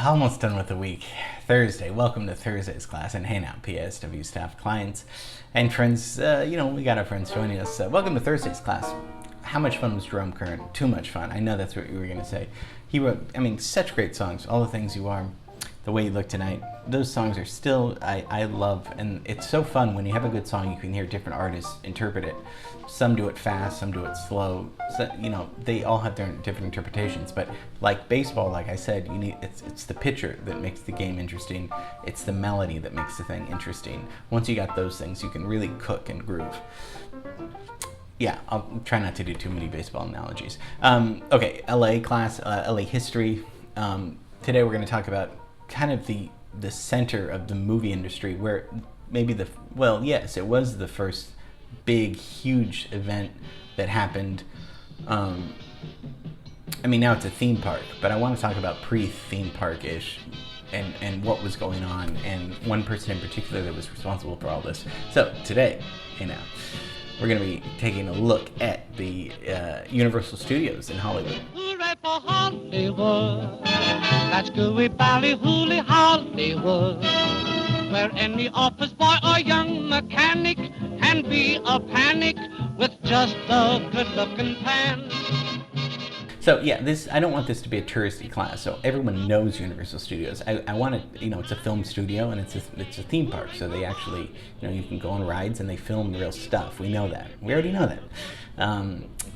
Almost done with the week. Thursday. Welcome to Thursday's class. And hey now, PSW staff, clients, and friends. We got our friends joining us. Welcome to Thursday's class. How much fun was Jerome Kern? Too much fun. I know that's what you were going to say. He wrote, such great songs. All the Things You Are, The Way You Look Tonight. Those songs are still, I love. And it's so fun when you have a good song, you can hear different artists interpret it. Some do it fast, some do it slow. So, they all have their different interpretations. But like baseball, like I said, it's the pitcher that makes the game interesting. It's the melody that makes the thing interesting. Once you got those things, you can really cook and groove. Yeah, I'll try not to do too many baseball analogies. Okay, LA class, LA history. Today we're going to talk about kind of the center of the movie industry, where maybe it was the first big, huge event that happened. Now it's a theme park, but I want to talk about pre-theme park-ish and what was going on, and one person in particular that was responsible for all this. So today, we're going to be taking a look at the Universal Studios in Hollywood. Hooray for Hollywood, that's gooey ballyhooly Hollywood, where any office boy or young mechanic can be a panic with just a good-looking pan. So yeah, I don't want this to be a touristy class. So everyone knows Universal Studios. I want it, it's a film studio and it's a theme park. So they actually, you can go on rides and they film real stuff. We know that. We already know that.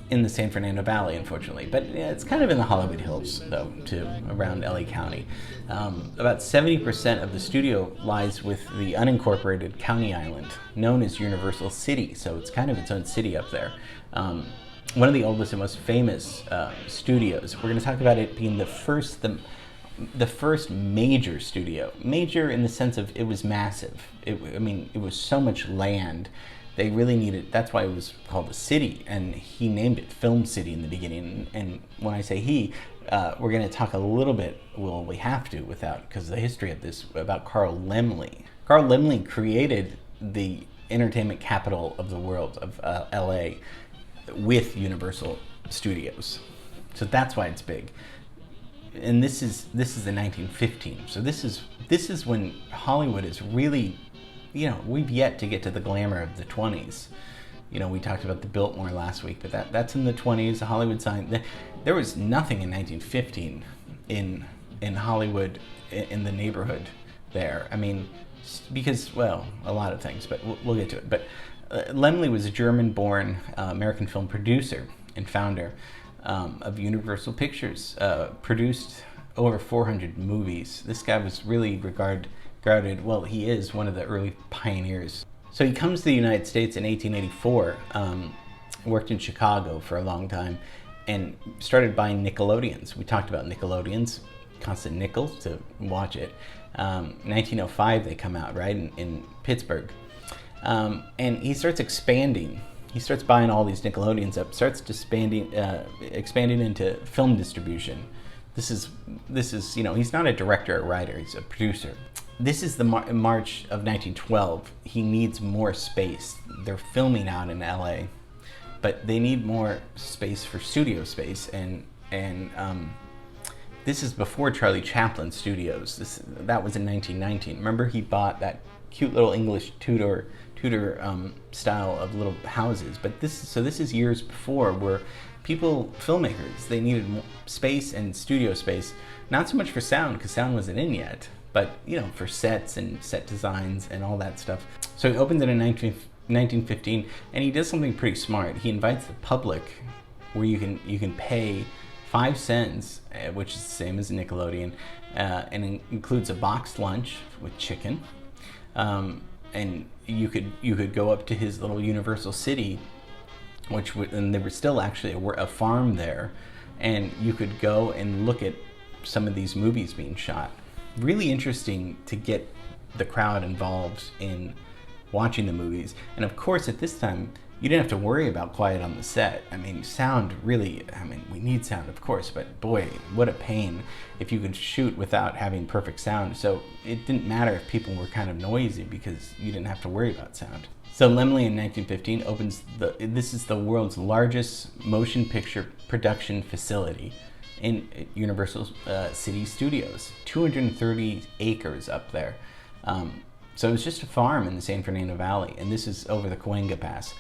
In the San Fernando Valley, unfortunately. But it's kind of in the Hollywood Hills, though, too, around LA County. About 70% of the studio lies with the unincorporated county island, known as Universal City. So it's kind of its own city up there. One of the oldest and most famous studios. We're going to talk about it being the first major studio. Major in the sense of it was massive. It was so much land. They really needed, that's why it was called a city, and he named it Film City in the beginning. And when I say he, we're going to talk a little bit, well, we have to, because of the history of this, about Carl Laemmle. Carl Laemmle created the entertainment capital of the world, of LA, with Universal Studios. So that's why it's big. And this is the 1915. So this is when Hollywood is really, we've yet to get to the glamour of the 20s. We talked about the Biltmore last week, but that's in the 20s, the Hollywood sign. There was nothing in 1915 in Hollywood, in the neighborhood there. Because, a lot of things, but we'll get to it. But Laemmle was a German-born American film producer and founder of Universal Pictures, produced over 400 movies. This guy was really regarded, he is one of the early pioneers. So he comes to the United States in 1884, worked in Chicago for a long time, and started buying Nickelodeons. We talked about Nickelodeons, constant nickels to watch it. 1905 they come out, right, in Pittsburgh. And he starts expanding. He starts buying all these Nickelodeons up, starts expanding into film distribution. This is he's not a director or writer, he's a producer. This is the March of 1912. He needs more space. They're filming out in LA, but they need more space for studio space, and this is before Charlie Chaplin Studios. That was in 1919. Remember, he bought that cute little English Tudor style of little houses, but this is years before, where filmmakers, they needed space and studio space, not so much for sound, because sound wasn't in yet, but for sets and set designs and all that stuff. So he opens it in 1915, and he does something pretty smart. He invites the public, where you can pay 5 cents, which is the same as a Nickelodeon, and it includes a boxed lunch with chicken. And you could go up to his little Universal City, and there was still actually a farm there, and you could go and look at some of these movies being shot. Really interesting to get the crowd involved in watching the movies. And of course, at this time, you didn't have to worry about quiet on the set. Sound really, we need sound, of course, but boy, what a pain if you could shoot without having perfect sound. So it didn't matter if people were kind of noisy, because you didn't have to worry about sound. So Laemmle in 1915 opens this is the world's largest motion picture production facility in Universal City Studios. 230 acres up there. So it was just a farm in the San Fernando Valley, and this is over the Cahuenga Pass.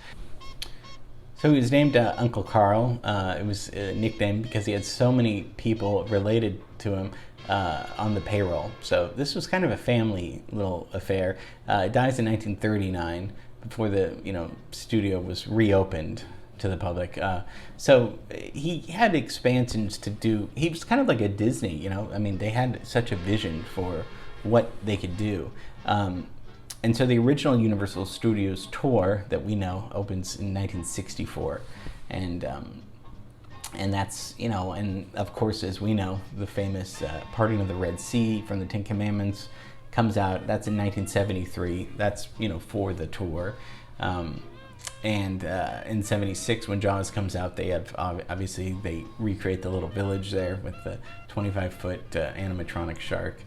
So he was named Uncle Carl. It was a nickname because he had so many people related to him on the payroll. So this was kind of a family little affair. It dies in 1939 before the studio was reopened to the public. So he had expansions to do. He was kind of like a Disney, I mean, they had such a vision for what they could do. And so the original Universal Studios tour that we know opens in 1964. And that's, and of course, as we know, the famous Parting of the Red Sea from the Ten Commandments comes out. That's in 1973. That's, for the tour. And in 76, when Jaws comes out, they have, obviously, they recreate the little village there with the 25-foot animatronic shark.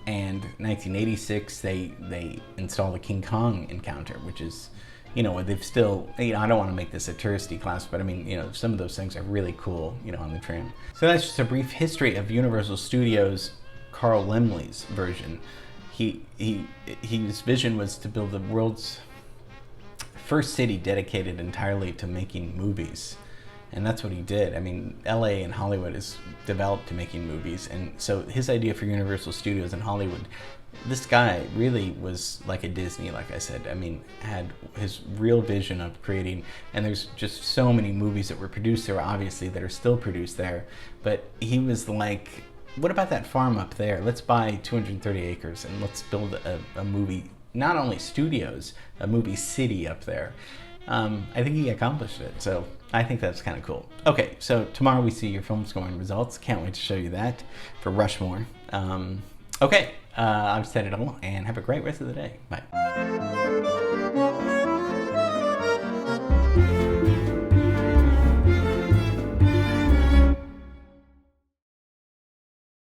And 1986, they install the King Kong encounter, which is, they've still, I don't want to make this a touristy class, but I mean, some of those things are really cool, on the tram. So that's just a brief history of Universal Studios' Carl Laemmle's version. His vision was to build the world's first city dedicated entirely to making movies. And that's what he did. I mean, LA and Hollywood is developed to making movies. And so his idea for Universal Studios in Hollywood, this guy really was like a Disney, like I said. I mean, had his real vision of creating, and there's just so many movies that were produced there, obviously, that are still produced there. But he was like, what about that farm up there? Let's buy 230 acres and let's build a movie, not only studios, a movie city up there. I think he accomplished it, so I think that's kind of cool. Okay, so tomorrow we see your film scoring results. Can't wait to show you that for Rushmore. Okay, I've said it all, and have a great rest of the day. Bye.